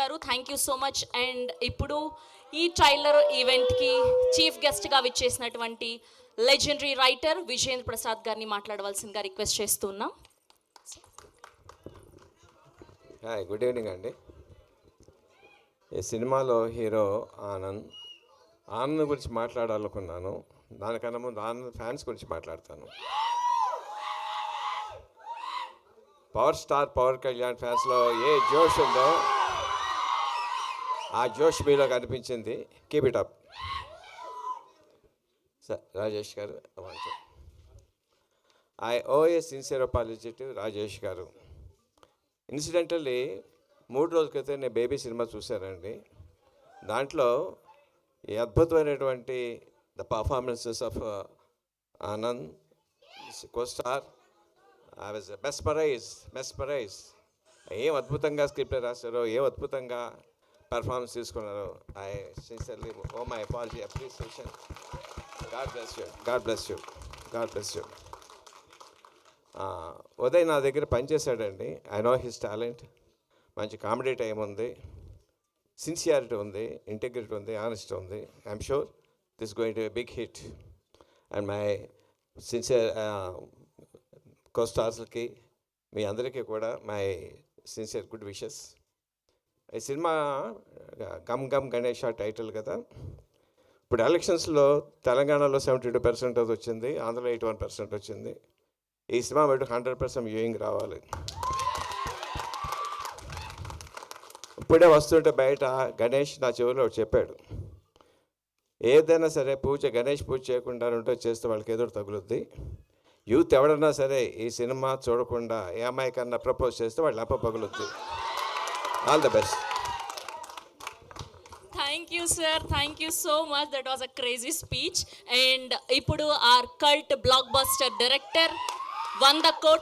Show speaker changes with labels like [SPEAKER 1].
[SPEAKER 1] గారు, thank you so much. And ఇప్పుడు ఈ ట్రైలర్ ఈవెంట్కి చీఫ్ గెస్ట్గా విచ్చేసినటువంటి లెజెండరీ రైటర్ విజేంద్ర ప్రసాద్ గారిని మాట్లాడవలసిందిగా రిక్వెస్ట్ చేస్తున్నాం.
[SPEAKER 2] హాయ్, గుడ్ ఈవినింగ్ అండి. ఈ సినిమాలో హీరో ఆనంద్ గురించి మాట్లాడాలనుకున్నాను. దానికన్నా ముందు ఆనంద్ ఫ్యాన్స్ గురించి మాట్లాడతాను. పవర్ స్టార్ పవన్ కళ్యాణ్ ఫ్యాన్స్లో ఏ జోష్ ఉందో ఆ జోష్ మీలో కనిపించింది. Keep it up sir. Rajesh garu, I owe a sincere apology to Rajesh garu. Incidentally 3 రోజుల క్రితం నేను బేబీ సినిమా చూశానండి. దాంట్లో ఈ అద్భుతమైనటువంటి the performances of Anand costar, I was mesmerise. ఏం అద్భుతంగా స్క్రిప్ట్ రాశారో, ఏం అద్భుతంగా పర్ఫార్మెన్స్ తీసుకున్నారో. I sincerely owe my apology, appreciation. God bless you. Uday నా దగ్గర పనిచేశాడండి. I know his talent. మంచి కామెడీ టైం ఉంది, సిన్సియారిటీ ఉంది, ఇంటెగ్రిటీ ఉంది, ఆనెస్టీ ఉంది. I'm sure this going to be big hit. And my sincere కోస్టార్స్కి, మీ అందరికీ కూడా మై సిన్సియర్ గుడ్ విషెస్. ఈ సినిమా గమ్ గమ్ గణేష్ టైటిల్ కదా. ఇప్పుడు ఎలక్షన్స్లో తెలంగాణలో 72% వచ్చింది, ఆంధ్రలో 81% వచ్చింది. ఈ సినిమా బయట 100% వ్యూయింగ్ రావాలి. ఇప్పుడే వస్తుంటే బయట గణేష్ నా చెవిలో చెప్పాడు, ఏదైనా సరే గణేష్ పూజ చేయకుండా ఉంటే చేస్తే వాళ్ళకి ఎదురు తగులుద్ది. యూత్ ఎవడన్నా సరే ఈ సినిమా చూడకుండా ఏ అమ్మాయి కన్నా ప్రపోజ్ చేస్తే వాళ్ళు అప్ప పగులుద్ది. All the best.
[SPEAKER 1] Thank you sir, thank you so much. That was a crazy speech. And ఇప్పుడు our cult blockbuster director 100 కోట్ల